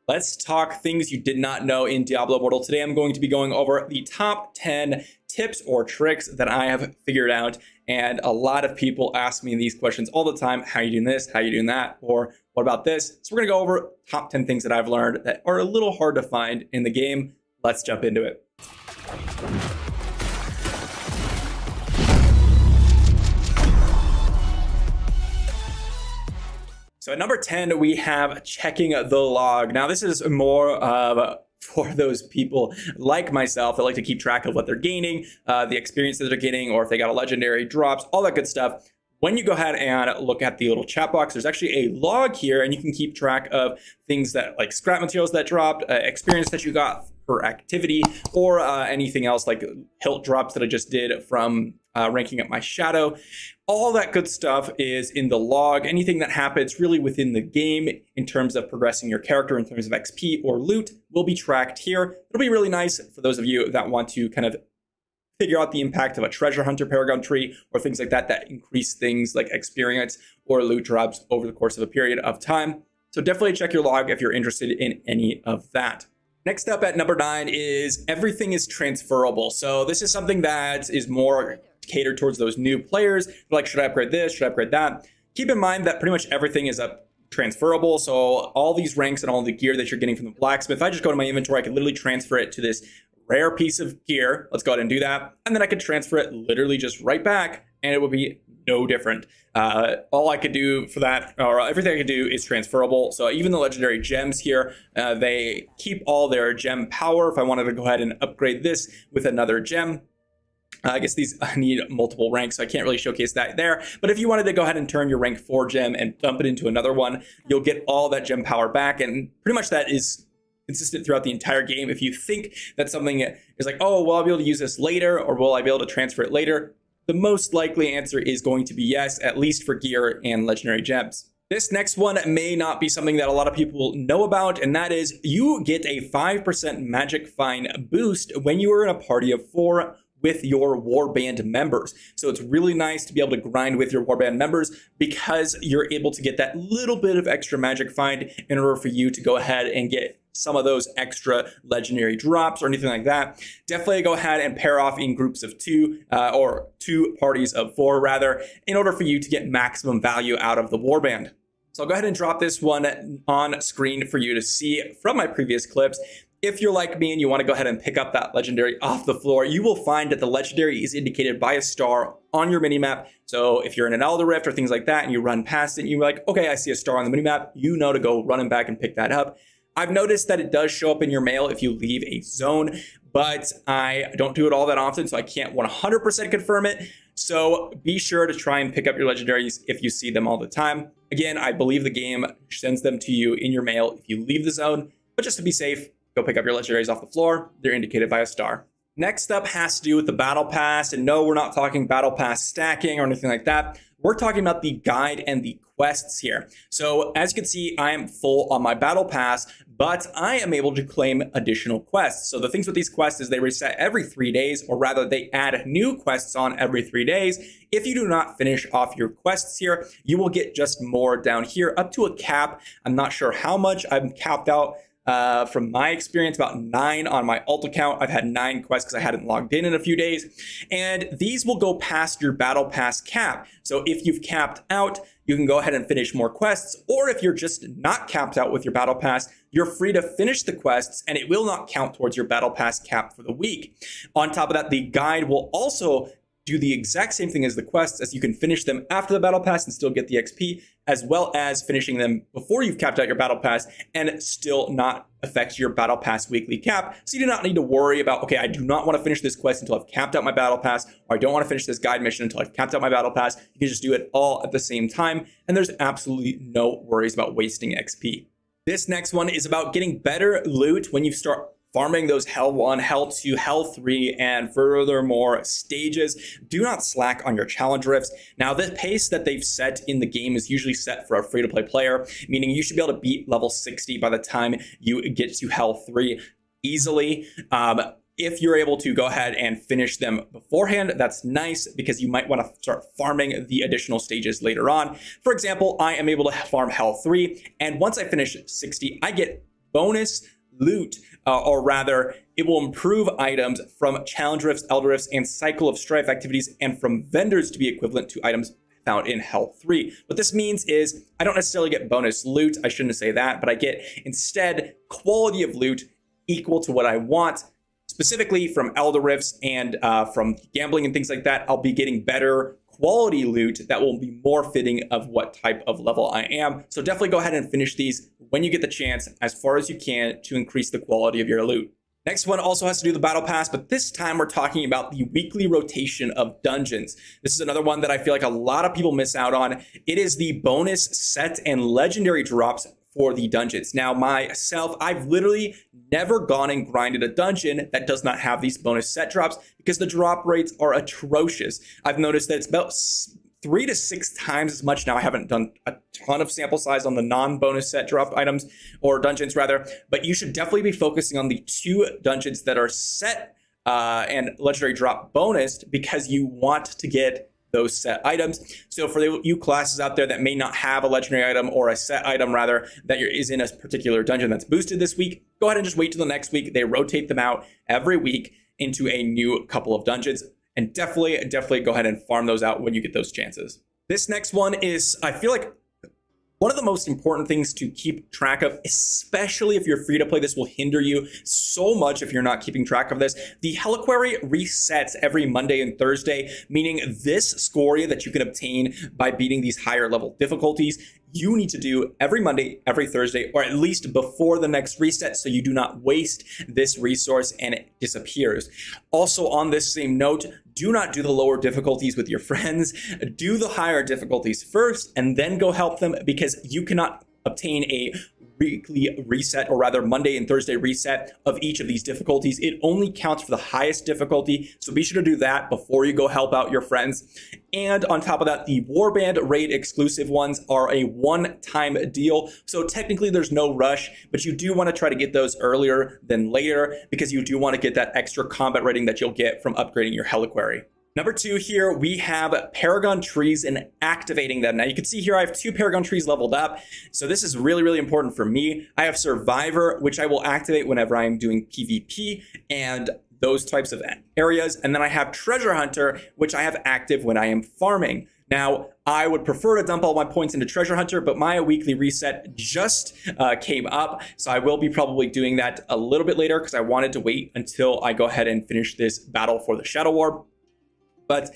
Let's talk things you did not know in Diablo Immortal. Today I'm going to be going over the top 10 tips or tricks that I have figured out. And a lot of people ask me these questions all the time. How are you doing this? How are you doing that? Or what about this? So we're gonna go over top 10 things that I've learned that are a little hard to find in the game. Let's jump into it. So at number 10, we have checking the log. Now this is more of for those people like myself that like to keep track of what they're gaining, the experience that they're getting, or if they got a legendary drops, all that good stuff. When you go ahead and look at the little chat box, there's actually a log here, and you can keep track of things that like scrap materials that dropped, experience that you got per activity, or anything else like hilt drops that I just did from ranking up my shadow. All that good stuff is in the log. Anything that happens really within the game in terms of progressing your character, in terms of XP or loot, will be tracked here. It'll be really nice for those of you that want to kind of figure out the impact of a treasure hunter Paragon tree or things like that that increase things like experience or loot drops over the course of a period of time. So definitely check your log if you're interested in any of that. Next up at number 9 is everything is transferable. So this is something that is more catered towards those new players. Like, should I upgrade this? Should I upgrade that? Keep in mind that pretty much everything is transferable. So all these ranks and all the gear that you're getting from the blacksmith, if I just go to my inventory, I can literally transfer it to this rare piece of gear. Let's go ahead and do that. And then I could transfer it literally just right back, and it would be no different. All I could do for that, or everything I could do, is transferable. So even the legendary gems here, they keep all their gem power. If I wanted to go ahead and upgrade this with another gem, I guess these need multiple ranks, so I can't really showcase that there. But if you wanted to go ahead and turn your rank 4 gem and dump it into another one, you'll get all that gem power back. And pretty much that is consistent throughout the entire game. If you think that something is like, oh, well, I'll be able to use this later, or will I be able to transfer it later? The most likely answer is going to be yes, at least for gear and legendary gems. This next one may not be something that a lot of people know about, and that is you get a 5% magic find boost when you are in a party of 4 with your warband members. So it's really nice to be able to grind with your warband members because you're able to get that little bit of extra magic find in order for you to go ahead and get some of those extra legendary drops or anything like that. Definitely go ahead and pair off in groups of 2 or 2 parties of 4 rather, in order for you to get maximum value out of the warband. So I'll go ahead and drop this one on screen for you to see from my previous clips. If you're like me and you want to go ahead and pick up that legendary off the floor, you will find that the legendary is indicated by a star on your minimap. So if you're in an Elder Rift or things like that and you run past it and you're like, okay, I see a star on the minimap, you know to go running back and pick that up. I've noticed that it does show up in your mail if you leave a zone, but I don't do it all that often, so I can't 100% confirm it. So be sure to try and pick up your legendaries if you see them all the time. Again, I believe the game sends them to you in your mail if you leave the zone, but just to be safe, go pick up your legendaries off the floor. They're indicated by a star. Next up has to do with the battle pass. And no, we're not talking battle pass stacking or anything like that. We're talking about the guide and the quests here. So as you can see, I am full on my battle pass, but I am able to claim additional quests. So the things with these quests is they reset every 3 days, or rather they add new quests on every 3 days. If you do not finish off your quests here, you will get just more down here up to a cap. I'm not sure how much. I'm capped out. From my experience, about 9 on my alt account. I've had 9 quests because I hadn't logged in a few days. And these will go past your battle pass cap. So if you've capped out, you can go ahead and finish more quests. Or if you're just not capped out with your battle pass, you're free to finish the quests and it will not count towards your battle pass cap for the week. On top of that, the guide will also do the exact same thing as the quests, as you can finish them after the battle pass and still get the XP, as well as finishing them before you've capped out your battle pass and still not affect your battle pass weekly cap. So you do not need to worry about, okay, I do not want to finish this quest until I've capped out my battle pass, or I don't want to finish this guide mission until I've capped out my battle pass. You can just do it all at the same time, and there's absolutely no worries about wasting XP. This next one is about getting better loot when you start farming those Hell 1, Hell 2, Hell 3, and furthermore stages. Do not slack on your challenge rifts. Now, the pace that they've set in the game is usually set for a free-to-play player, meaning you should be able to beat level 60 by the time you get to Hell 3 easily. If you're able to go ahead and finish them beforehand, that's nice because you might want to start farming the additional stages later on. For example, I am able to farm Hell 3, and once I finish 60, I get bonus loot, or rather, it will improve items from challenge rifts, elder rifts, and cycle of strife activities, and from vendors to be equivalent to items found in Hell 3. What this means is I don't necessarily get bonus loot. I shouldn't say that, but I get instead quality of loot equal to what I want. Specifically from elder rifts and from gambling and things like that, I'll be getting better quality loot that will be more fitting of what type of level I am. So definitely go ahead and finish these when you get the chance as far as you can to increase the quality of your loot. Next one also has to do the battle pass, but this time we're talking about the weekly rotation of dungeons. This is another one that I feel like a lot of people miss out on. It is the bonus set and legendary drops for the dungeons. Now myself, I've literally never gone and grinded a dungeon that does not have these bonus set drops because the drop rates are atrocious. I've noticed that it's about 3 to 6 times as much. Now I haven't done a ton of sample size on the non-bonus set drop items or dungeons rather, but you should definitely be focusing on the 2 dungeons that are set and legendary drop bonus because you want to get those set items. So for you classes out there that may not have a legendary item or a set item rather that is in a particular dungeon that's boosted this week, go ahead and just wait till the next week. They rotate them out every week into a new couple of dungeons, and definitely go ahead and farm those out when you get those chances. This next one is, I feel like, one of the most important things to keep track of, especially if you're free to play. This will hinder you so much if you're not keeping track of this. The Helliquary resets every Monday and Thursday, meaning this scoria that you can obtain by beating these higher level difficulties, you need to do every Monday, every Thursday, or at least before the next reset so you do not waste this resource and it disappears. Also on this same note, do not do the lower difficulties with your friends. Do the higher difficulties first and then go help them because you cannot obtain a weekly reset, or rather Monday and Thursday reset of each of these difficulties. It only counts for the highest difficulty, so be sure to do that before you go help out your friends. And on top of that, the Warband raid exclusive ones are a one-time deal, so technically there's no rush, but you do want to try to get those earlier than later because you do want to get that extra combat rating that you'll get from upgrading your Helliquary. Number 2 here, we have Paragon trees and activating them. Now you can see here I have 2 Paragon trees leveled up. So this is really important for me. I have Survivor, which I will activate whenever I am doing PvP and those types of areas. And then I have Treasure Hunter, which I have active when I am farming. Now, I would prefer to dump all my points into Treasure Hunter, but my weekly reset just came up. So I will be probably doing that a little bit later because I wanted to wait until I go ahead and finish this battle for the Shadow War. But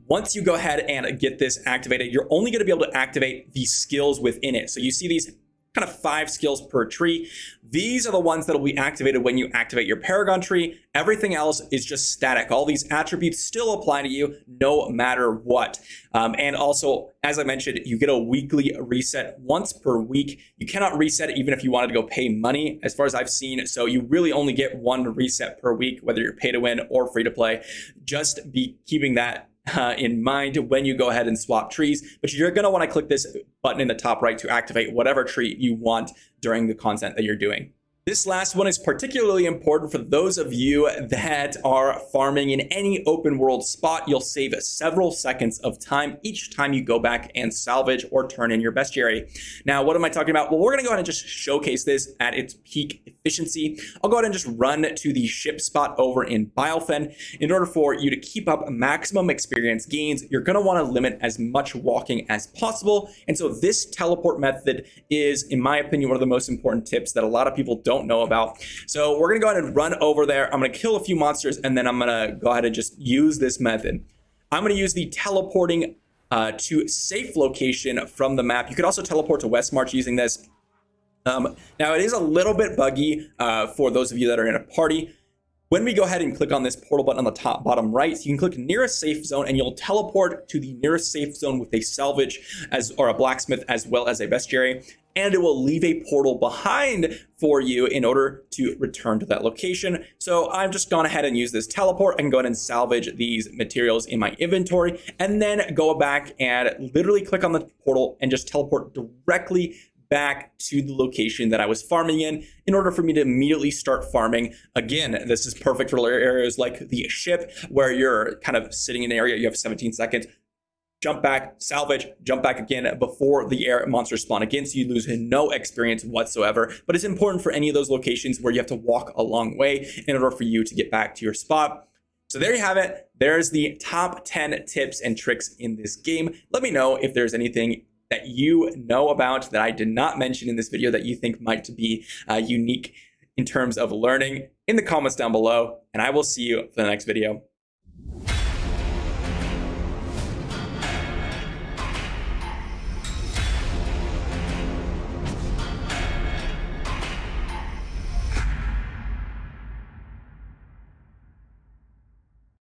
once you go ahead and get this activated, you're only going to be able to activate the skills within it. So you see these kind of 5 skills per tree. These are the ones that will be activated when you activate your Paragon tree. Everything else is just static. All these attributes still apply to you no matter what. And also, as I mentioned, you get a weekly reset once per week. You cannot reset it even if you wanted to go pay money, as far as I've seen. So you really only get 1 reset per week, whether you're pay to win or free to play. Just be keeping that in mind when you go ahead and swap trees, but you're going to want to click this button in the top right to activate whatever tree you want during the content that you're doing. This last one is particularly important for those of you that are farming in any open world spot. You'll save several seconds of time each time you go back and salvage or turn in your bestiary. Now, what am I talking about? Well, we're going to go ahead and just showcase this at its peak efficiency. I'll go ahead and just run to the ship spot over in Bilefen. In order for you to keep up maximum experience gains, you're going to want to limit as much walking as possible. And so this teleport method is, in my opinion, one of the most important tips that a lot of people don't know about. So we're going to go ahead and run over there. I'm going to kill a few monsters and then I'm going to go ahead and just use this method. I'm going to use the teleporting to safe location from the map. You could also teleport to West March using this. Now it is a little bit buggy for those of you that are in a party. When we go ahead and click on this portal button on the top bottom right, you can click nearest safe zone and you'll teleport to the nearest safe zone with a salvage or a blacksmith as well as a bestiary. And it will leave a portal behind for you in order to return to that location. So I've just gone ahead and used this teleport. I can go ahead and salvage these materials in my inventory and then go back and literally click on the portal and just teleport directly back to the location that I was farming in order for me to immediately start farming. Again, this is perfect for areas like the ship where you're kind of sitting in an area, you have 17 seconds. jump back, salvage, jump back again before the air monsters spawn again, so you lose no experience whatsoever. But it's important for any of those locations where you have to walk a long way in order for you to get back to your spot. So there you have it. There's the top 10 tips and tricks in this game. Let me know if there's anything that you know about that I did not mention in this video that you think might be unique in terms of learning in the comments down below. And I will see you for the next video.